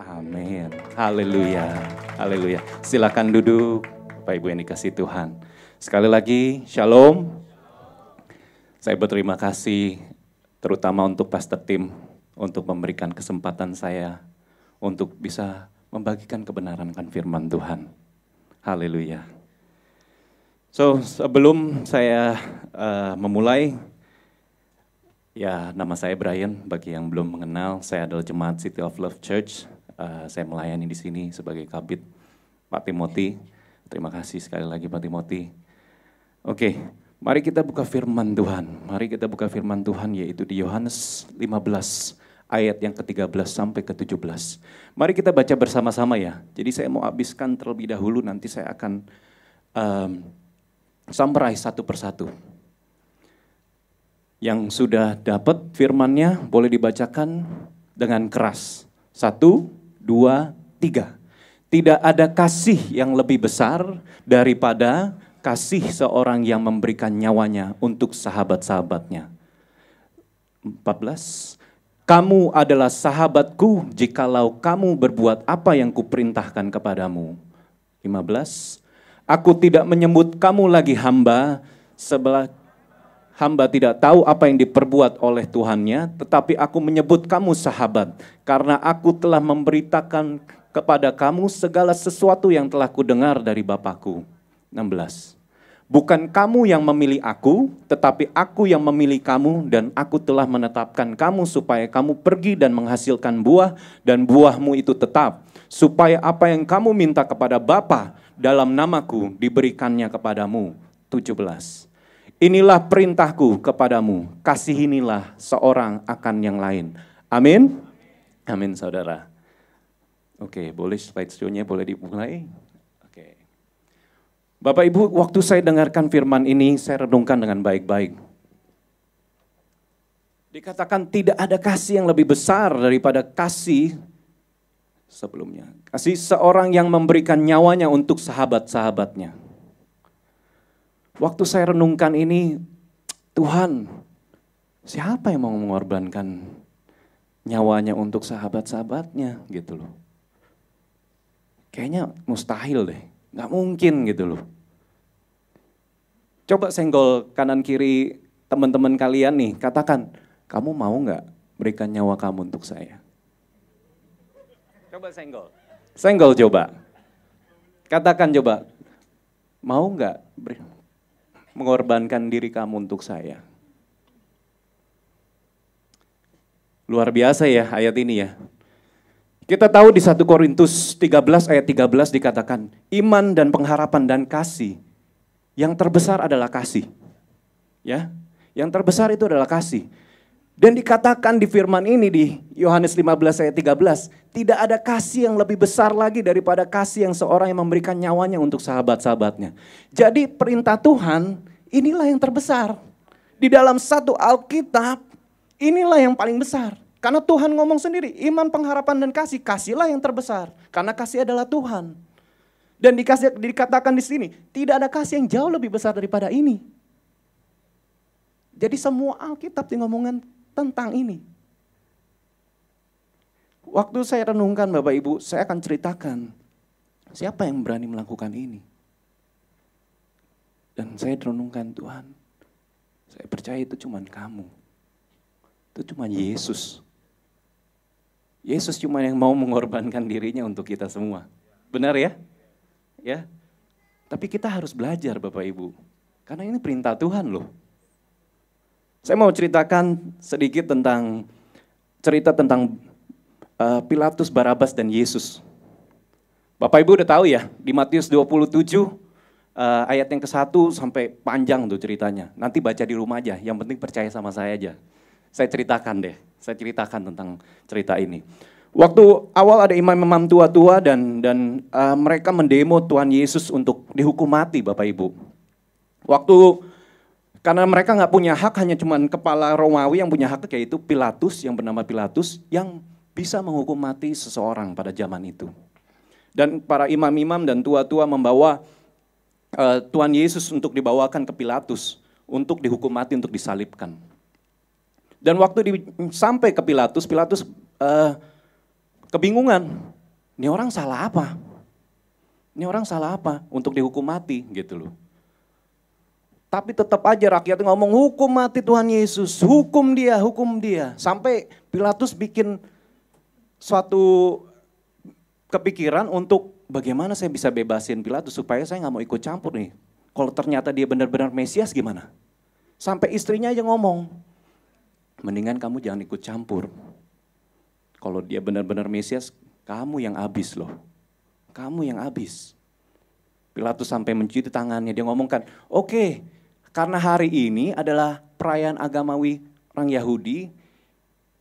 Amin. Haleluya. Haleluya. Silakan duduk, Bapak Ibu yang dikasihi Tuhan. Sekali lagi, Shalom. Saya berterima kasih terutama untuk Pastor Tim untuk memberikan kesempatan saya untuk bisa membagikan kebenaran akan firman Tuhan. Haleluya. So, sebelum saya memulai, ya nama saya Brian, bagi yang belum mengenal, saya adalah jemaat City of Love Church. Saya melayani di sini sebagai kabit Pak Timothy. Terima kasih sekali lagi Pak Timothy. Oke, mari kita buka firman Tuhan. Mari kita buka firman Tuhan yaitu di Yohanes 15 ayat yang ke-13 sampai ke-17. Mari kita baca bersama-sama ya. Jadi saya mau habiskan terlebih dahulu, nanti saya akan summarize satu persatu. Yang sudah dapat firman-Nya boleh dibacakan dengan keras. 1, 2, 3. Tidak ada kasih yang lebih besar daripada kasih seorang yang memberikan nyawanya untuk sahabat-sahabatnya. 14. Kamu adalah sahabatku jikalau kamu berbuat apa yang kuperintahkan kepadamu. 15. Aku tidak menyebut kamu lagi hamba, sebelah hamba tidak tahu apa yang diperbuat oleh Tuhannya, tetapi aku menyebut kamu sahabat, karena aku telah memberitakan kepada kamu segala sesuatu yang telah kudengar dari Bapakku. 16. Bukan kamu yang memilih aku, tetapi aku yang memilih kamu, dan aku telah menetapkan kamu supaya kamu pergi dan menghasilkan buah, dan buahmu itu tetap, supaya apa yang kamu minta kepada Bapa dalam namaku diberikannya kepadamu. 17. Inilah perintahku kepadamu, kasihinilah seorang akan yang lain. Amin? Amin saudara. Oke, boleh slide show-nya boleh dimulai? Oke. Bapak Ibu, waktu saya dengarkan firman ini, saya renungkan dengan baik-baik. Dikatakan tidak ada kasih yang lebih besar daripada kasih sebelumnya. Kasih seorang yang memberikan nyawanya untuk sahabat-sahabatnya. Waktu saya renungkan ini, Tuhan, siapa yang mau mengorbankan nyawanya untuk sahabat-sahabatnya gitu loh. Kayaknya mustahil deh, gak mungkin gitu loh. Coba senggol kanan kiri teman-teman kalian nih, katakan, kamu mau gak berikan nyawa kamu untuk saya? Coba senggol. Senggol coba. Katakan coba, mau gak mengorbankan diri kamu untuk saya? Luar biasa ya ayat ini ya. Kita tahu di 1 Korintus 13 ayat 13 dikatakan, iman dan pengharapan dan kasih, yang terbesar adalah kasih. Ya, yang terbesar itu adalah kasih. Dan dikatakan di firman ini di Yohanes 15 ayat 13, tidak ada kasih yang lebih besar lagi daripada kasih yang seorang yang memberikan nyawanya untuk sahabat-sahabatnya. Jadi perintah Tuhan inilah yang terbesar. Di dalam satu Alkitab inilah yang paling besar. Karena Tuhan ngomong sendiri, iman, pengharapan, dan kasih. Kasihlah yang terbesar. Karena kasih adalah Tuhan. Dan dikatakan di sini, tidak ada kasih yang jauh lebih besar daripada ini. Jadi semua Alkitab ngomongin tentang ini. Waktu saya renungkan Bapak Ibu, saya akan ceritakan siapa yang berani melakukan ini. Dan saya renungkan, Tuhan, saya percaya itu cuma kamu. Itu cuma Yesus. Yesus cuma yang mau mengorbankan dirinya untuk kita semua. Benar ya? Ya. Tapi kita harus belajar Bapak Ibu. Karena ini perintah Tuhan loh. Saya mau ceritakan sedikit tentang cerita tentang Pilatus, Barabas, dan Yesus. Bapak Ibu udah tahu ya, di Matius 27 ayat yang ke-1 sampai panjang tuh ceritanya. Nanti baca di rumah aja, yang penting percaya sama saya aja. Saya ceritakan tentang cerita ini. Waktu awal ada imam-imam tua-tua dan mereka mendemo Tuhan Yesus untuk dihukum mati Bapak Ibu. Karena mereka nggak punya hak, hanya cuman kepala Romawi yang punya hak, yaitu Pilatus yang bernama Pilatus yang bisa menghukum mati seseorang pada zaman itu. Dan para imam-imam dan tua-tua membawa Tuhan Yesus untuk dibawakan ke Pilatus untuk dihukum mati, untuk disalibkan. Dan waktu sampai ke Pilatus kebingungan. Ini orang salah apa? Ini orang salah apa untuk dihukum mati gitu loh. Tapi tetap aja rakyat ngomong hukum mati Tuhan Yesus, hukum dia, hukum dia. Sampai Pilatus bikin suatu kepikiran untuk bagaimana saya bisa bebasin Pilatus supaya saya nggak mau ikut campur nih. Kalau ternyata dia benar-benar Mesias gimana? Sampai istrinya aja ngomong, mendingan kamu jangan ikut campur. Kalau dia benar-benar Mesias, kamu yang habis loh. Kamu yang habis. Pilatus sampai mencuci tangannya, dia ngomongkan, oke, karena hari ini adalah perayaan agamawi orang Yahudi,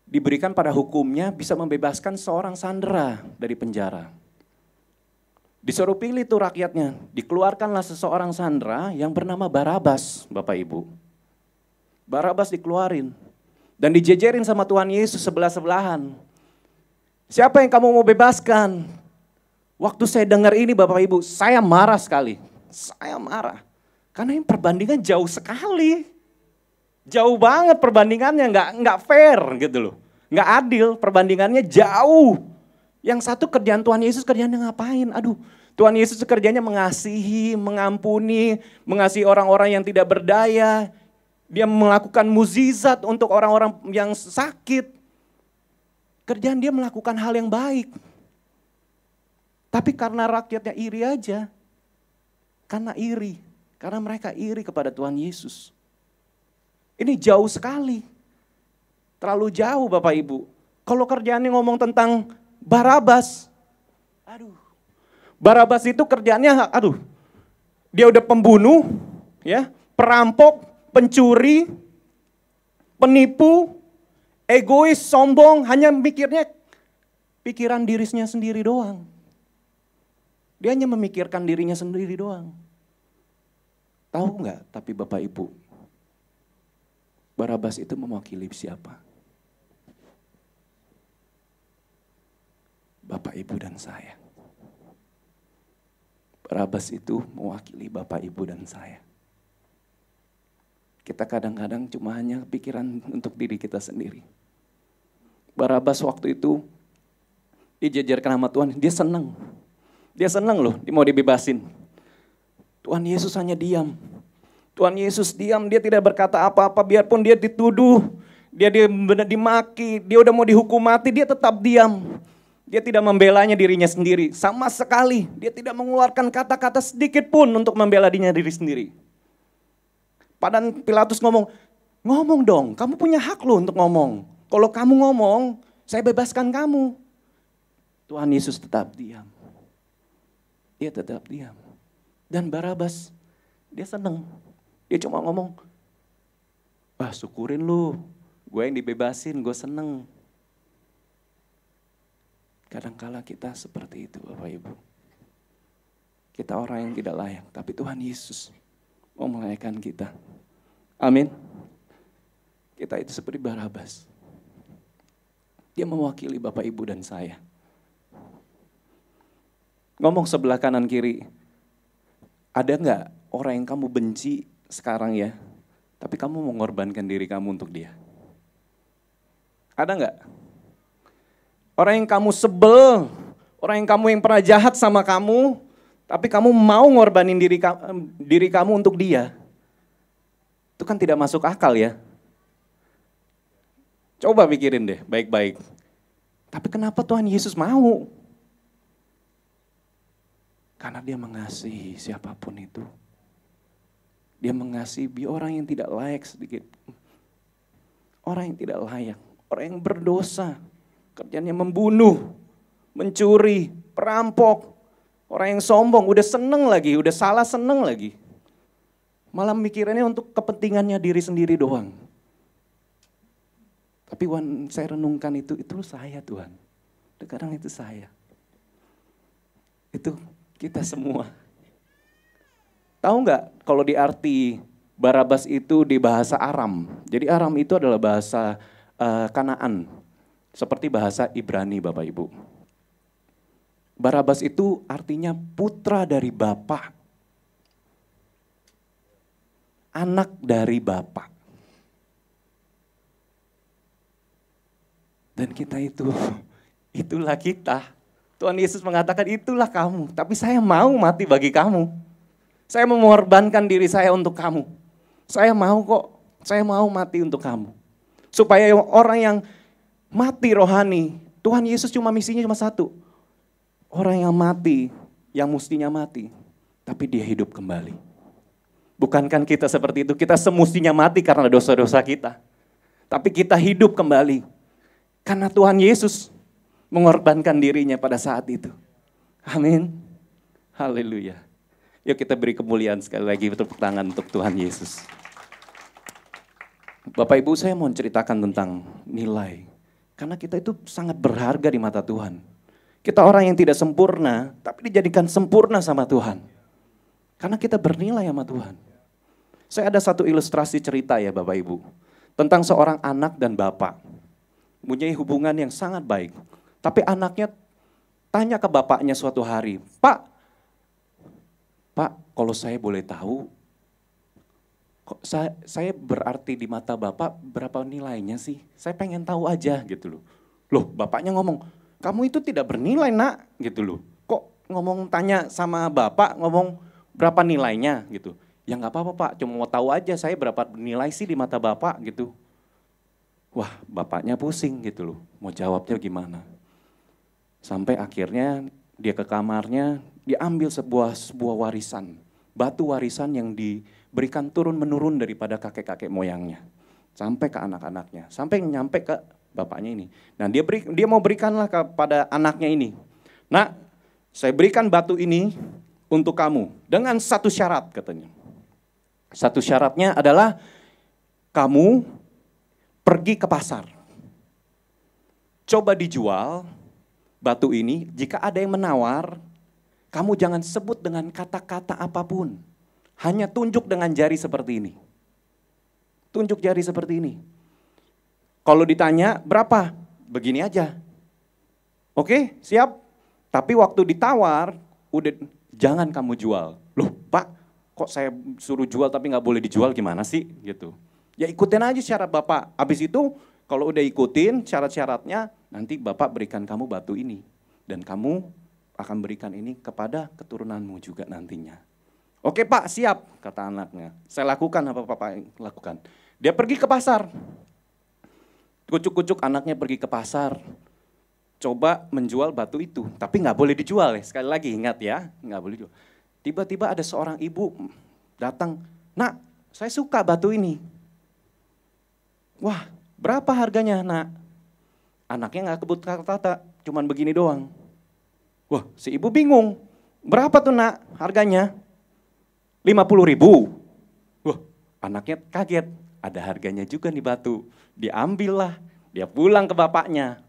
diberikan pada hukumnya bisa membebaskan seorang sandera dari penjara. Disuruh pilih tuh rakyatnya, dikeluarkanlah seseorang sandera yang bernama Barabas, Bapak Ibu. Barabas dikeluarin dan dijejerin sama Tuhan Yesus sebelah-sebelahan. Siapa yang kamu mau bebaskan? Waktu saya dengar ini Bapak Ibu, saya marah sekali. Saya marah. Karena ini perbandingan jauh sekali. Jauh banget perbandingannya, nggak fair gitu loh. Nggak adil, perbandingannya jauh. Yang satu kerjaan Tuhan Yesus kerjaannya ngapain? Aduh, Tuhan Yesus kerjanya mengasihi, mengampuni, mengasihi orang-orang yang tidak berdaya. Dia melakukan mukjizat untuk orang-orang yang sakit. Kerjaan dia melakukan hal yang baik. Tapi karena rakyatnya iri aja. Karena iri. Karena mereka iri kepada Tuhan Yesus. Ini jauh sekali. Terlalu jauh Bapak Ibu. Kalau kerjaannya ngomong tentang Barabas. Aduh. Barabas itu kerjaannya, dia udah pembunuh, ya, perampok, pencuri, penipu, egois, sombong, hanya mikirnya pikiran dirinya sendiri doang. Dia hanya memikirkan dirinya sendiri doang. Tahu nggak? Tapi Bapak Ibu, Barabas itu mewakili siapa? Bapak Ibu dan saya. Barabas itu mewakili Bapak Ibu dan saya. Kita kadang-kadang cuma hanya pikiran untuk diri kita sendiri. Barabas waktu itu dijejerkan sama Tuhan, dia senang. Dia senang loh, dia mau dibebasin. Tuhan Yesus hanya diam. Tuhan Yesus diam, dia tidak berkata apa-apa, biarpun dia dituduh, dia dimaki, dia udah mau dihukum mati, dia tetap diam. Dia tidak membelanya dirinya sendiri, sama sekali. Dia tidak mengeluarkan kata-kata sedikit pun untuk membela dirinya sendiri. Padahal Pilatus ngomong dong, kamu punya hak loh untuk ngomong. Kalau kamu ngomong, saya bebaskan kamu. Tuhan Yesus tetap diam. Dia tetap diam. Dan Barabas, dia seneng. Dia cuma ngomong, wah syukurin lu, gue yang dibebasin, gue seneng. Kadangkala kita seperti itu Bapak Ibu. Kita orang yang tidak layak, tapi Tuhan Yesus mau melayakkan kita. Amin. Kita itu seperti Barabas. Dia mewakili Bapak Ibu dan saya. Ngomong sebelah kanan kiri, ada nggak orang yang kamu benci sekarang ya, tapi kamu mengorbankan diri kamu untuk dia? Ada nggak? Orang yang kamu sebel, orang yang pernah jahat sama kamu, tapi kamu mau ngorbanin diri kamu untuk dia. Itu kan tidak masuk akal ya. Coba pikirin deh baik-baik. Tapi kenapa Tuhan Yesus mau? Karena dia mengasihi siapapun itu. Dia mengasihi orang yang tidak layak sedikit. Orang yang tidak layak, orang yang berdosa. Kerjanya membunuh, mencuri, perampok. Orang yang sombong, udah seneng lagi, udah salah seneng lagi. Malah mikirannya untuk kepentingannya diri sendiri doang. Tapi saya renungkan itu saya Tuhan. Kadang itu saya. Itu kita semua. Tahu nggak kalau di arti Barabas itu di bahasa Aram. Jadi Aram itu adalah bahasa Kanaan. Seperti bahasa Ibrani Bapak Ibu. Barabas itu artinya putra dari Bapa. Anak dari Bapa. Dan kita itulah kita. Tuhan Yesus mengatakan itulah kamu, tapi saya mau mati bagi kamu. Saya mau mengorbankan diri saya untuk kamu. Saya mau kok, saya mau mati untuk kamu. Supaya orang yang mati rohani, Tuhan Yesus misinya cuma satu. Orang yang mati, yang mestinya mati, tapi dia hidup kembali. Bukankah kita seperti itu? Kita semestinya mati karena dosa-dosa kita. Tapi kita hidup kembali. Karena Tuhan Yesus mengorbankan dirinya pada saat itu. Amin. Haleluya. Yuk kita beri kemuliaan sekali lagi, tepuk tangan untuk Tuhan Yesus. Bapak Ibu, saya mau ceritakan tentang nilai. Karena kita itu sangat berharga di mata Tuhan. Kita orang yang tidak sempurna, tapi dijadikan sempurna sama Tuhan. Karena kita bernilai sama Tuhan. Saya ada satu ilustrasi cerita ya Bapak Ibu. Tentang seorang anak dan bapak. Mempunyai hubungan yang sangat baik. Tapi anaknya tanya ke bapaknya suatu hari, Pak, kalau saya boleh tahu, kok saya berarti di mata Bapak berapa nilainya sih? Saya pengen tahu aja gitu loh. Loh, bapaknya ngomong, kamu itu tidak bernilai nak gitu loh. Kok ngomong tanya sama Bapak ngomong berapa nilainya gitu. Ya nggak apa-apa Pak, cuma mau tahu aja saya berapa nilai sih di mata Bapak gitu. Wah, bapaknya pusing gitu loh, mau jawabnya gimana. Sampai akhirnya dia ke kamarnya, dia ambil sebuah warisan. Batu warisan yang diberikan turun-menurun daripada kakek-kakek moyangnya. Sampai ke anak-anaknya, sampai nyampe ke bapaknya ini. Nah dia mau berikanlah kepada anaknya ini. Nah, saya berikan batu ini untuk kamu dengan satu syarat katanya. Satu syaratnya adalah kamu pergi ke pasar. Coba dijual batu ini, jika ada yang menawar, kamu jangan sebut dengan kata-kata apapun. Hanya tunjuk dengan jari seperti ini. Tunjuk jari seperti ini. Kalau ditanya berapa? Begini aja. Oke, siap? Tapi waktu ditawar, udah jangan kamu jual. Loh Pak, kok saya suruh jual tapi nggak boleh dijual gimana sih? Gitu. Ya ikutin aja syarat Bapak. Habis itu kalau udah ikutin syarat-syaratnya, nanti Bapak berikan kamu batu ini. Dan kamu akan berikan ini kepada keturunanmu juga nantinya. Oke Pak, siap, kata anaknya. Saya lakukan apa Bapak lakukan. Dia pergi ke pasar. Kucuk-kucuk anaknya pergi ke pasar. Coba menjual batu itu, tapi nggak boleh dijual ya. Sekali lagi ingat ya, nggak boleh dijual. Tiba-tiba ada seorang ibu datang, nak, saya suka batu ini. Wah, berapa harganya nak? Anaknya nggak kebut kata-kata, cuman begini doang. Wah, si ibu bingung. Berapa tuh nak harganya? 50.000. Wah, anaknya kaget. Ada harganya juga nih batu. Diambil lah, dia pulang ke bapaknya.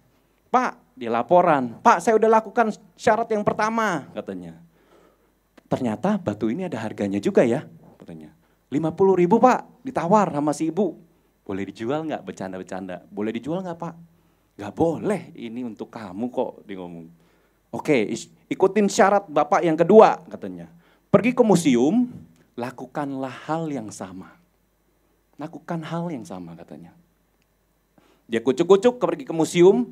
Pak, dia laporan. Pak, saya udah lakukan syarat yang pertama, katanya. Ternyata batu ini ada harganya juga ya, katanya. 50.000 Pak, ditawar sama si ibu. Boleh dijual nggak? Bercanda-bercanda. Boleh dijual nggak Pak? Nggak boleh, ini untuk kamu kok, dia ngomong. Oke, ikutin syarat Bapak yang kedua, katanya. Pergi ke museum, lakukanlah hal yang sama. Lakukan hal yang sama, katanya. Dia kucuk-kucuk pergi ke museum,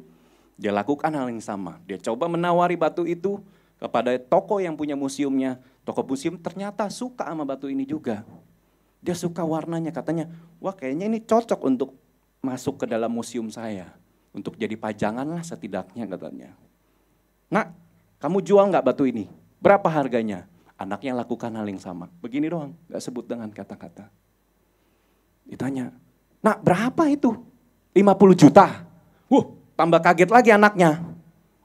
dia lakukan hal yang sama. Dia coba menawari batu itu kepada toko yang punya museumnya. Toko museum ternyata suka sama batu ini juga. Dia suka warnanya, katanya, wah kayaknya ini cocok untuk masuk ke dalam museum saya. Untuk jadi pajangan lah setidaknya, katanya. Nak, kamu jual nggak batu ini? Berapa harganya? Anaknya lakukan hal yang sama. Begini doang, nggak sebut dengan kata-kata. Ditanya, nak berapa itu? 50 juta. Tambah kaget lagi anaknya.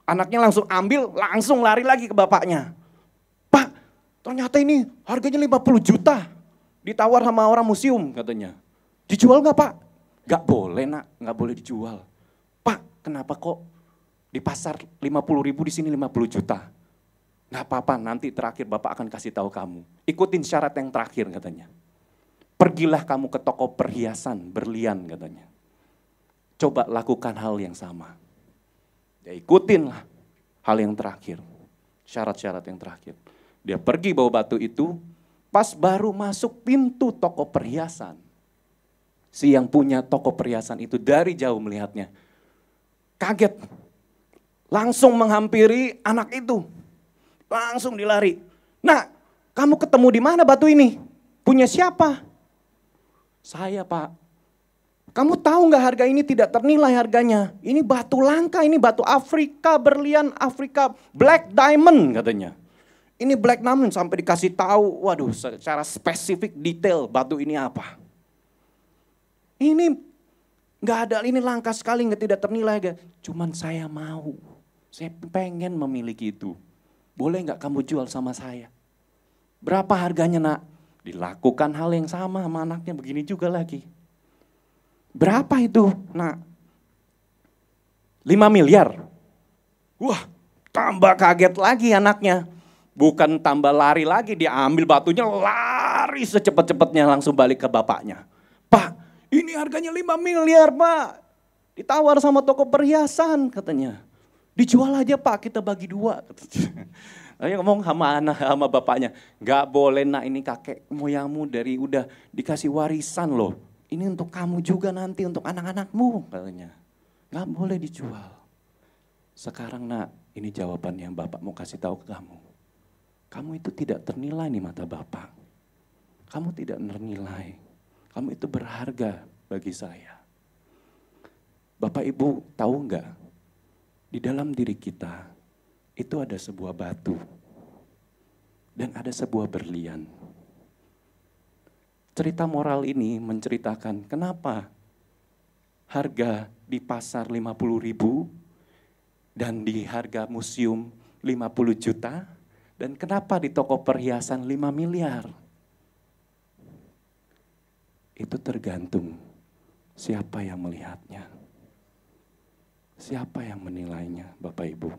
Anaknya langsung ambil, langsung lari lagi ke bapaknya. Pak, ternyata ini harganya 50 juta. Ditawar sama orang museum katanya. Dijual nggak Pak? Nggak boleh nak, nggak boleh dijual. Pak, kenapa kok di pasar 50.000 di sini 50 juta? Nggak apa-apa, nanti terakhir Bapak akan kasih tahu kamu. Ikutin syarat yang terakhir katanya. Pergilah kamu ke toko perhiasan berlian katanya. Coba lakukan hal yang sama. Ya ikutinlah hal yang terakhir. Syarat-syarat yang terakhir. Dia pergi bawa batu itu, pas baru masuk pintu toko perhiasan. Si yang punya toko perhiasan itu dari jauh melihatnya. Kaget. langsung menghampiri anak itu. Langsung dilari. Nah, kamu ketemu di mana batu ini? Punya siapa? Saya, Pak. Kamu tahu nggak harga ini tidak ternilai harganya? Ini batu langka, ini batu Afrika, berlian Afrika, black diamond katanya. Ini black diamond sampai dikasih tahu, waduh secara spesifik detail batu ini apa. Ini nggak ada, ini langka sekali, nggak tidak ternilai. Cuman saya mau, saya pengen memiliki itu. Boleh nggak kamu jual sama saya? Berapa harganya nak? Dilakukan hal yang sama anaknya begini juga lagi. Berapa itu nak? 5 miliar. Wah tambah kaget lagi anaknya. Bukan tambah lari lagi, dia ambil batunya lari secepat-cepatnya langsung balik ke bapaknya. Pak ini harganya 5 miliar pak. Ditawar sama toko perhiasan katanya. Dijual aja pak, kita bagi 2. Dia ngomong sama bapaknya, gak boleh nak, ini kakek moyangmu dari udah dikasih warisan loh. Ini untuk kamu juga nanti, untuk anak-anakmu katanya. Gak boleh dijual. Sekarang nak, ini jawaban yang bapak mau kasih tahu ke kamu. Kamu itu tidak ternilai di mata bapak. Kamu tidak ternilai. Kamu itu berharga bagi saya. Bapak ibu tahu nggak? Di dalam diri kita itu ada sebuah batu. Dan ada sebuah berlian. Cerita moral ini menceritakan kenapa harga di pasar 50.000 dan di harga museum 50 juta dan kenapa di toko perhiasan 5 miliar. Itu tergantung siapa yang melihatnya. Siapa yang menilainya, Bapak Ibu.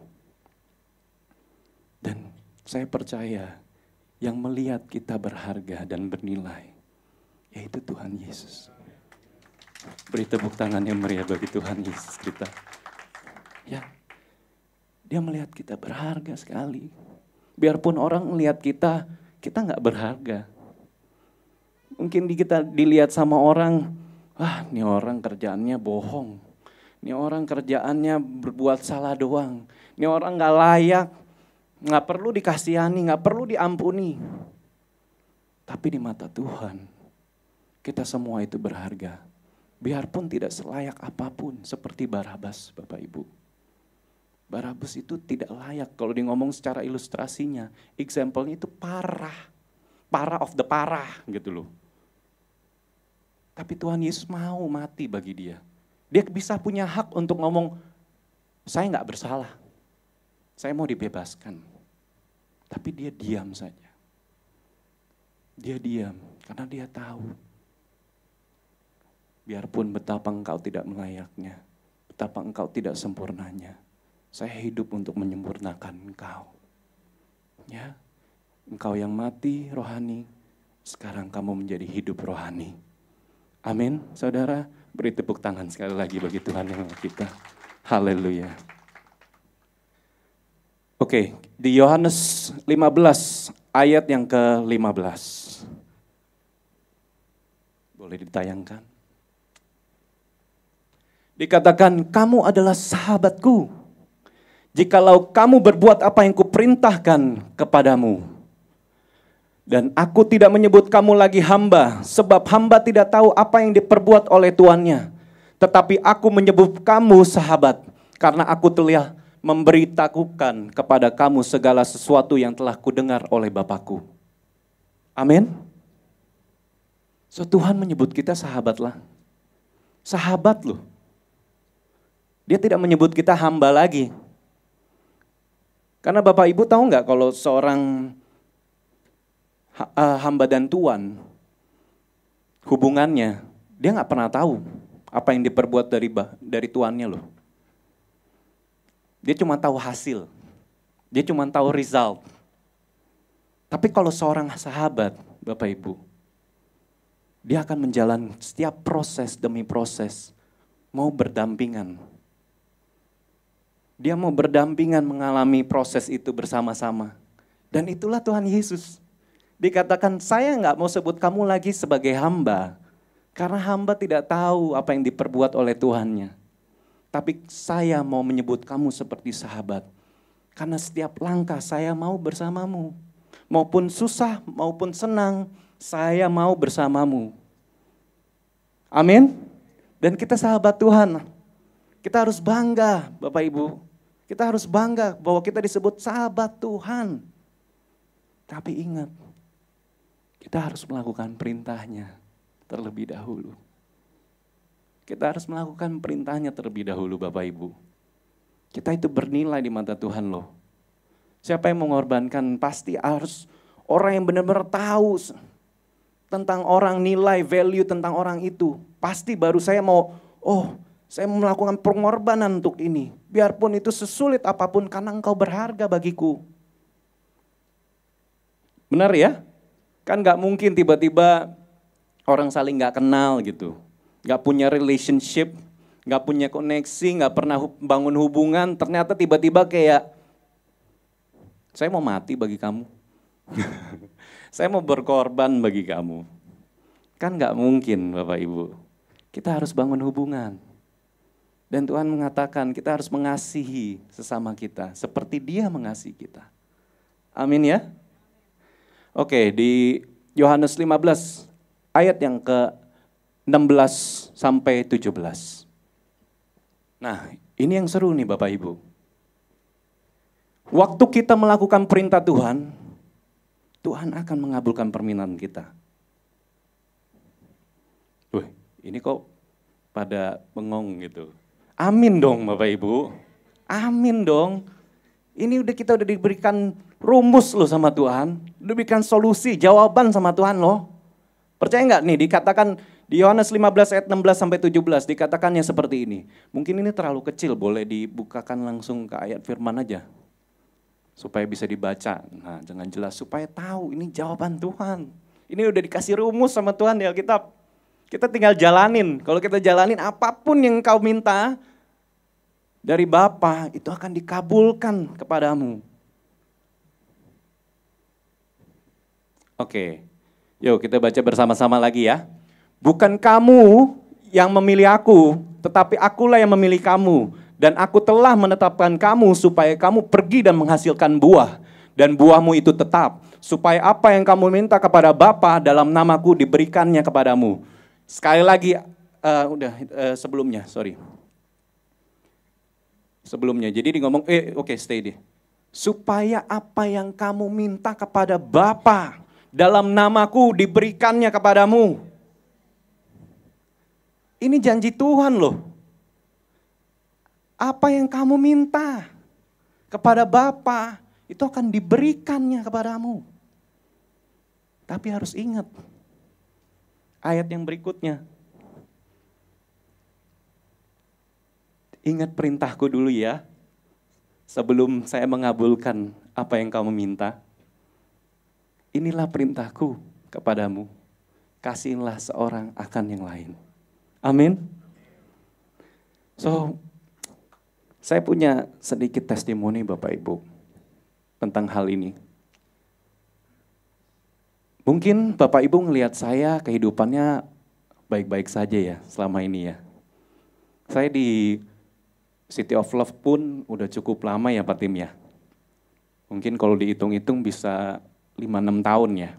Dan saya percaya yang melihat kita berharga dan bernilai yaitu Tuhan Yesus. Beri tepuk tangan yang meriah bagi Tuhan Yesus kita. Ya, dia melihat kita berharga sekali. Biarpun orang melihat kita nggak berharga. Mungkin kita dilihat sama orang, wah ini orang kerjaannya bohong. Ini orang kerjaannya berbuat salah doang. Ini orang nggak layak, nggak perlu dikasihani, nggak perlu diampuni. Tapi di mata Tuhan, kita semua itu berharga. Biarpun tidak selayak apapun seperti Barabas, Bapak Ibu. Barabas itu tidak layak kalau di ngomong secara ilustrasinya. Example-nya itu parah. Parah of the parah gitu loh. Tapi Tuhan Yesus mau mati bagi dia. Dia bisa punya hak untuk ngomong, saya nggak bersalah. Saya mau dibebaskan. Tapi dia diam saja. Dia diam karena dia tahu. Biarpun betapa engkau tidak melayaknya, betapa engkau tidak sempurnanya, saya hidup untuk menyempurnakan engkau. Ya, engkau yang mati rohani, sekarang kamu menjadi hidup rohani. Amin, saudara. Beri tepuk tangan sekali lagi bagi Tuhan yang kita. Haleluya. Oke, di Yohanes 15 ayat yang ke-15. Boleh ditayangkan? Dikatakan, kamu adalah sahabatku, jikalau kamu berbuat apa yang kuperintahkan kepadamu. Dan aku tidak menyebut kamu lagi hamba, sebab hamba tidak tahu apa yang diperbuat oleh tuannya. Tetapi aku menyebut kamu sahabat, karena aku telah memberitahukan kepada kamu segala sesuatu yang telah kudengar oleh Bapakku. Amin. So Tuhan menyebut kita sahabatlah. Sahabat loh. Dia tidak menyebut kita hamba lagi. Karena Bapak Ibu tahu nggak kalau seorang hamba dan tuan, hubungannya, dia nggak pernah tahu apa yang diperbuat dari tuannya loh. Dia cuma tahu hasil, dia cuma tahu result. Tapi kalau seorang sahabat, Bapak Ibu, dia akan menjalani setiap proses demi proses, mau berdampingan. Dia mau berdampingan mengalami proses itu bersama-sama. Dan itulah Tuhan Yesus. Dikatakan, saya nggak mau sebut kamu lagi sebagai hamba. Karena hamba tidak tahu apa yang diperbuat oleh Tuhannya. Tapi saya mau menyebut kamu seperti sahabat. Karena setiap langkah saya mau bersamamu. Maupun susah, maupun senang, saya mau bersamamu. Amin. Dan kita sahabat Tuhan. Kita harus bangga, Bapak Ibu. Kita harus bangga bahwa kita disebut sahabat Tuhan. Tapi ingat, kita harus melakukan perintahnya terlebih dahulu. Kita harus melakukan perintahnya terlebih dahulu, Bapak Ibu. Kita itu bernilai di mata Tuhan loh. Siapa yang mengorbankan pasti harus orang yang benar-benar tahu tentang orang, nilai, value tentang orang itu. Pasti baru saya mau, saya melakukan pengorbanan untuk ini. Biarpun itu sesulit apapun karena engkau berharga bagiku. Benar ya? Kan gak mungkin tiba-tiba orang saling gak kenal gitu. Gak punya relationship, gak punya koneksi, gak pernah bangun hubungan. Ternyata tiba-tiba kayak, saya mau mati bagi kamu. Saya mau berkorban bagi kamu. Kan gak mungkin Bapak Ibu. Kita harus bangun hubungan. Dan Tuhan mengatakan kita harus mengasihi sesama kita. Seperti Dia mengasihi kita. Amin ya. Oke, di Yohanes 15 ayat yang ke-16 sampai 17. Nah, ini yang seru nih Bapak Ibu. Waktu kita melakukan perintah Tuhan, Tuhan akan mengabulkan permintaan kita. Ini kok pada bengong gitu. Amin dong Bapak Ibu. Amin dong. Ini kita udah diberikan rumus loh sama Tuhan. Diberikan solusi, jawaban sama Tuhan loh. Percaya nggak nih dikatakan di Yohanes 15 ayat 16 sampai 17 dikatakannya seperti ini. Mungkin ini terlalu kecil, boleh dibukakan langsung ke ayat firman aja. Supaya bisa dibaca. Nah, jangan jelas supaya tahu ini jawaban Tuhan. Ini udah dikasih rumus sama Tuhan di Alkitab. Kita tinggal jalanin. Kalau kita jalanin apapun yang kau minta dari Bapa itu akan dikabulkan kepadamu. Oke. Yuk kita baca bersama-sama lagi ya. Bukan kamu yang memilih aku, tetapi akulah yang memilih kamu. Dan aku telah menetapkan kamu supaya kamu pergi dan menghasilkan buah. Dan buahmu itu tetap. Supaya apa yang kamu minta kepada Bapa dalam namaku diberikannya kepadamu. Sekali lagi, Sebelumnya, jadi dia ngomong, stay deh. Supaya apa yang kamu minta kepada Bapa dalam namaku diberikannya kepadamu. Ini janji Tuhan loh. Apa yang kamu minta kepada Bapa itu akan diberikannya kepadamu. Tapi harus ingat ayat yang berikutnya. Ingat perintahku dulu ya. Sebelum saya mengabulkan apa yang kamu minta. Inilah perintahku kepadamu. Kasihilah seorang akan yang lain. Amin. So, saya punya sedikit testimoni Bapak Ibu tentang hal ini. Mungkin Bapak Ibu ngelihat saya kehidupannya baik-baik saja ya selama ini ya. Saya di City of Love pun udah cukup lama ya Pak Tim ya. Mungkin kalau dihitung-hitung bisa 5-6 tahun ya.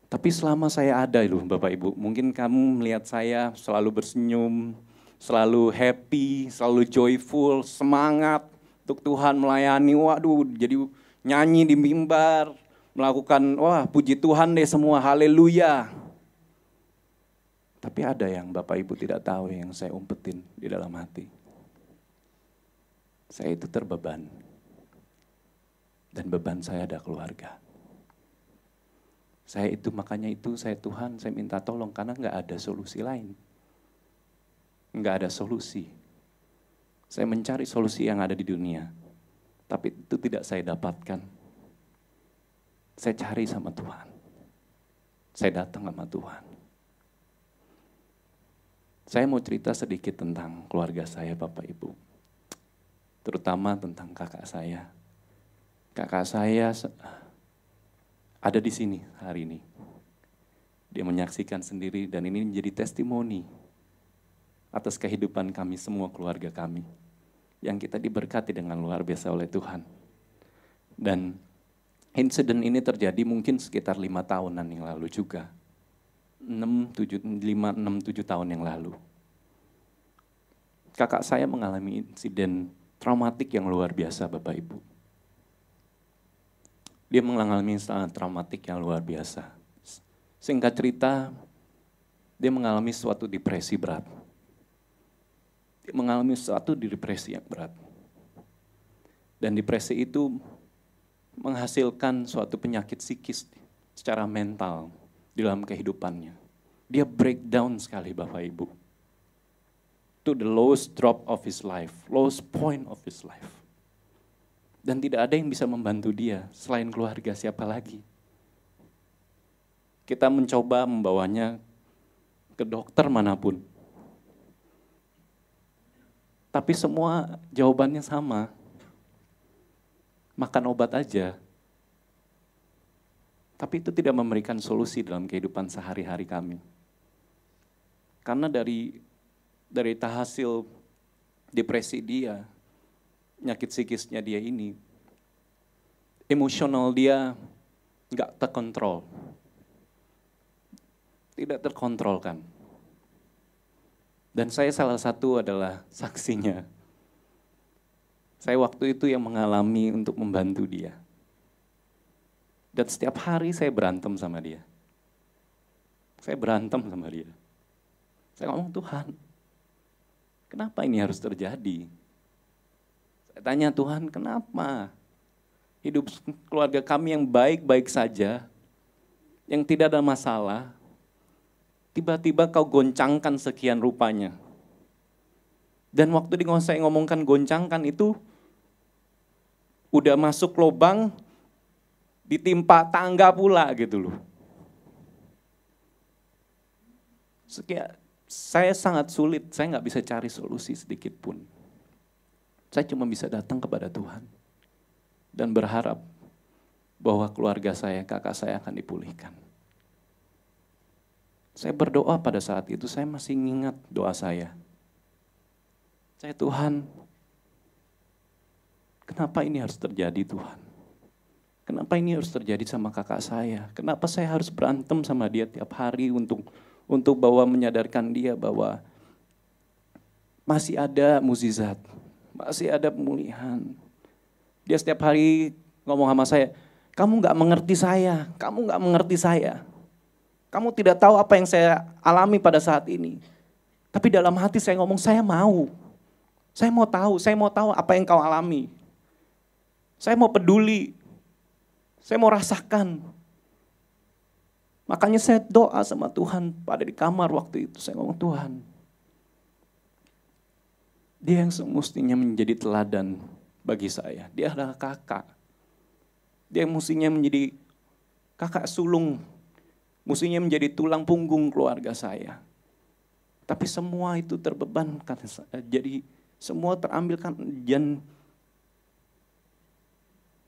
Tapi selama saya ada loh Bapak Ibu, mungkin kamu melihat saya selalu bersenyum, selalu happy, selalu joyful, semangat untuk Tuhan melayani. Waduh, jadi nyanyi di mimbar, melakukan puji Tuhan deh semua, haleluya. Tapi ada yang Bapak Ibu tidak tahu yang saya umpetin di dalam hati. Saya itu terbeban. Dan beban saya ada keluarga. Saya Tuhan, saya minta tolong karena nggak ada solusi lain. Nggak ada solusi. Saya mencari solusi yang ada di dunia. Tapi itu tidak saya dapatkan. Saya cari sama Tuhan. Saya datang sama Tuhan. Saya mau cerita sedikit tentang keluarga saya Bapak Ibu. Terutama tentang kakak saya. Kakak saya ada di sini hari ini. Dia menyaksikan sendiri dan ini menjadi testimoni atas kehidupan kami semua, keluarga kami. Yang kita diberkati dengan luar biasa oleh Tuhan. Dan insiden ini terjadi mungkin sekitar 5 tahunan yang lalu juga. 5-6-7 tahun yang lalu. Kakak saya mengalami insiden traumatik yang luar biasa, Bapak Ibu. Dia mengalami sangat traumatik yang luar biasa. Singkat cerita, dia mengalami suatu depresi berat. Dia mengalami suatu depresi yang berat. Dan depresi itu menghasilkan suatu penyakit psikis secara mental di dalam kehidupannya. Dia breakdown sekali, Bapak Ibu. To the lowest drop of his life, lowest point of his life. Dan tidak ada yang bisa membantu dia selain keluarga, siapa lagi. Kita mencoba membawanya ke dokter manapun. Tapi semua jawabannya sama. Makan obat aja. Tapi itu tidak memberikan solusi dalam kehidupan sehari-hari kami. Karena dari hasil depresi dia, penyakit psikisnya dia ini, emosional dia nggak terkontrol. Tidak terkontrolkan. Dan saya salah satu adalah saksinya. Saya waktu itu yang mengalami untuk membantu dia. Dan setiap hari saya berantem sama dia. Saya berantem sama dia. Saya ngomong, Tuhan, kenapa ini harus terjadi? Saya tanya, Tuhan, kenapa? Hidup keluarga kami yang baik-baik saja, yang tidak ada masalah, tiba-tiba kau goncangkan sekian rupanya. Dan waktu saya ngomongkan goncangkan itu, udah masuk lubang, ditimpa tangga pula gitu loh. Saya sangat sulit, saya nggak bisa cari solusi sedikit pun. Saya cuma bisa datang kepada Tuhan dan berharap bahwa keluarga saya, kakak saya akan dipulihkan. Saya berdoa pada saat itu, saya masih ingat doa saya. Saya, Tuhan, kenapa ini harus terjadi, Tuhan? Kenapa ini harus terjadi sama kakak saya? Kenapa saya harus berantem sama dia tiap hari untuk bahwa menyadarkan dia bahwa masih ada mukjizat, masih ada pemulihan. Dia setiap hari ngomong sama saya, kamu gak mengerti saya, kamu gak mengerti saya. Kamu tidak tahu apa yang saya alami pada saat ini. Tapi dalam hati saya ngomong, saya mau. Saya mau tahu apa yang kau alami. Saya mau peduli. Saya mau rasakan. Makanya saya doa sama Tuhan pada di kamar waktu itu. Saya ngomong, Tuhan, dia yang semestinya menjadi teladan bagi saya. Dia adalah kakak. Dia yang mestinya menjadi kakak sulung. Mestinya menjadi tulang punggung keluarga saya. Tapi semua itu terbebankan. Jadi semua terambilkan. Dan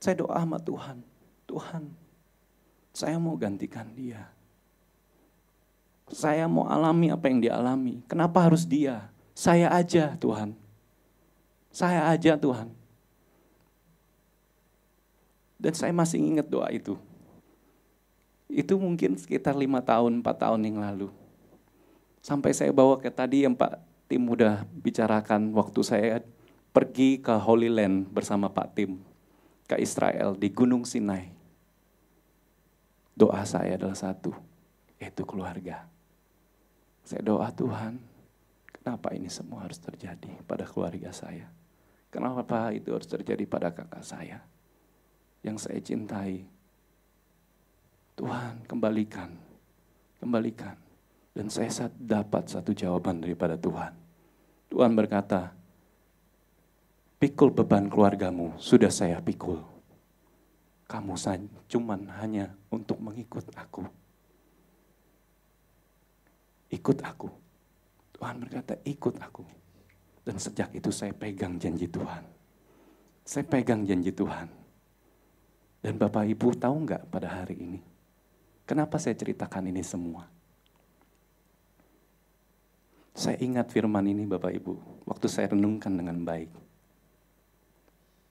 saya doa sama Tuhan. Tuhan, saya mau gantikan dia. Saya mau alami apa yang dia alami. Kenapa harus dia? Saya aja Tuhan. Saya aja Tuhan. Dan saya masih ingat doa itu. Itu mungkin sekitar 5 tahun, 4 tahun yang lalu. Sampai saya bawa ke tadi yang Pak Tim udah bicarakan waktu saya pergi ke Holy Land bersama Pak Tim. Ke Israel di Gunung Sinai. Doa saya adalah satu, yaitu keluarga. Saya doa, Tuhan, kenapa ini semua harus terjadi pada keluarga saya? Kenapa itu harus terjadi pada kakak saya yang saya cintai? Tuhan, kembalikan. Dan saya dapat satu jawaban daripada Tuhan. Tuhan berkata, pikul beban keluargamu, sudah saya pikul. Kamu cuman hanya untuk mengikut aku. Ikut aku. Tuhan berkata, ikut aku. Dan sejak itu saya pegang janji Tuhan. Saya pegang janji Tuhan. Dan Bapak Ibu tahu nggak pada hari ini? Kenapa saya ceritakan ini semua? Saya ingat firman ini Bapak Ibu, waktu saya renungkan dengan baik.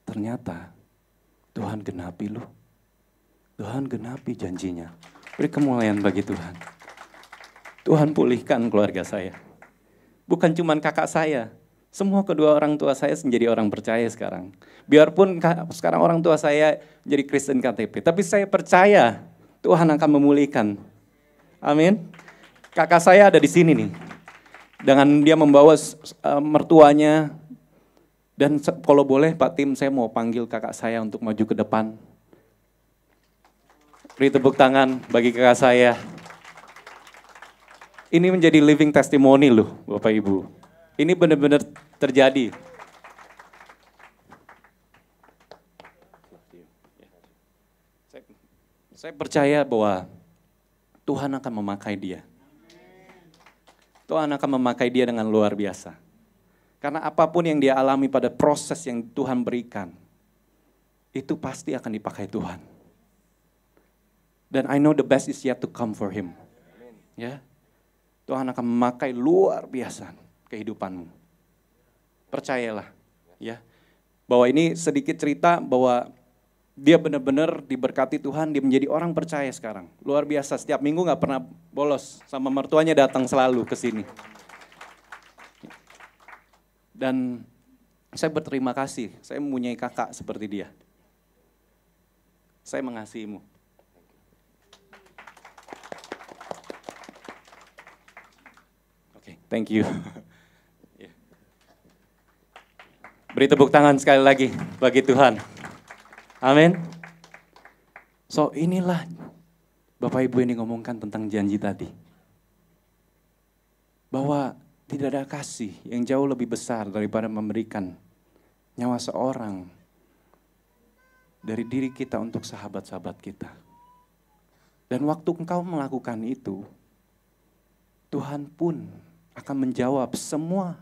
Ternyata Tuhan genapi loh. Tuhan genapi janjinya. Beri kemuliaan bagi Tuhan. Tuhan pulihkan keluarga saya. Bukan cuma kakak saya. Semua kedua orang tua saya menjadi orang percaya sekarang. Biarpun sekarang orang tua saya jadi Kristen KTP. Tapi saya percaya Tuhan akan memulihkan. Amin. Kakak saya ada di sini nih. Dengan dia membawa mertuanya. Dan kalau boleh Pak Tim, saya mau panggil kakak saya untuk maju ke depan. Beri tepuk tangan bagi kakak saya. Ini menjadi living testimony loh Bapak Ibu. Ini benar-benar terjadi. Saya percaya bahwa Tuhan akan memakai dia. Tuhan akan memakai dia dengan luar biasa. Karena apapun yang dia alami pada proses yang Tuhan berikan, itu pasti akan dipakai Tuhan. Dan I know the best is yet to come for him. Ya, Tuhan akan memakai luar biasa kehidupanmu. Percayalah, ya, bahwa ini sedikit cerita bahwa dia benar-benar diberkati Tuhan, dia menjadi orang percaya sekarang. Luar biasa, setiap minggu gak pernah bolos, sama mertuanya datang selalu ke sini. Dan saya berterima kasih, saya mempunyai kakak seperti dia. Saya mengasihimu. Oke, thank you. Beri tepuk tangan sekali lagi bagi Tuhan. Amin. So inilah Bapak Ibu ini ngomongkan tentang janji tadi. Bahwa tidak ada kasih yang jauh lebih besar daripada memberikan nyawa seorang dari diri kita untuk sahabat-sahabat kita. Dan waktu engkau melakukan itu, Tuhan pun akan menjawab semua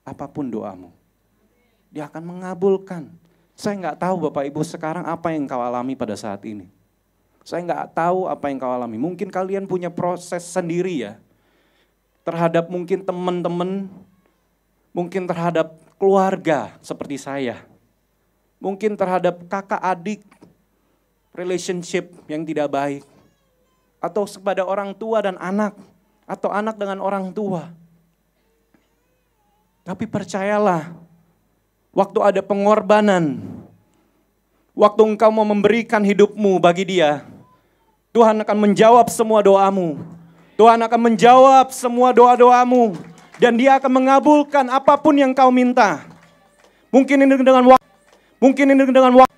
apapun doamu. Dia akan mengabulkan. Saya nggak tahu Bapak Ibu sekarang apa yang kau alami pada saat ini. Saya nggak tahu apa yang kau alami. Mungkin kalian punya proses sendiri ya. Terhadap mungkin teman-teman, mungkin terhadap keluarga seperti saya. Mungkin terhadap kakak adik, relationship yang tidak baik. Atau kepada orang tua dan anak, atau anak dengan orang tua. Tapi percayalah, waktu ada pengorbanan, waktu engkau mau memberikan hidupmu bagi dia, Tuhan akan menjawab semua doamu. Tuhan akan menjawab semua doa-doamu. Dan dia akan mengabulkan apapun yang kau minta. Mungkin ini dengan waktu.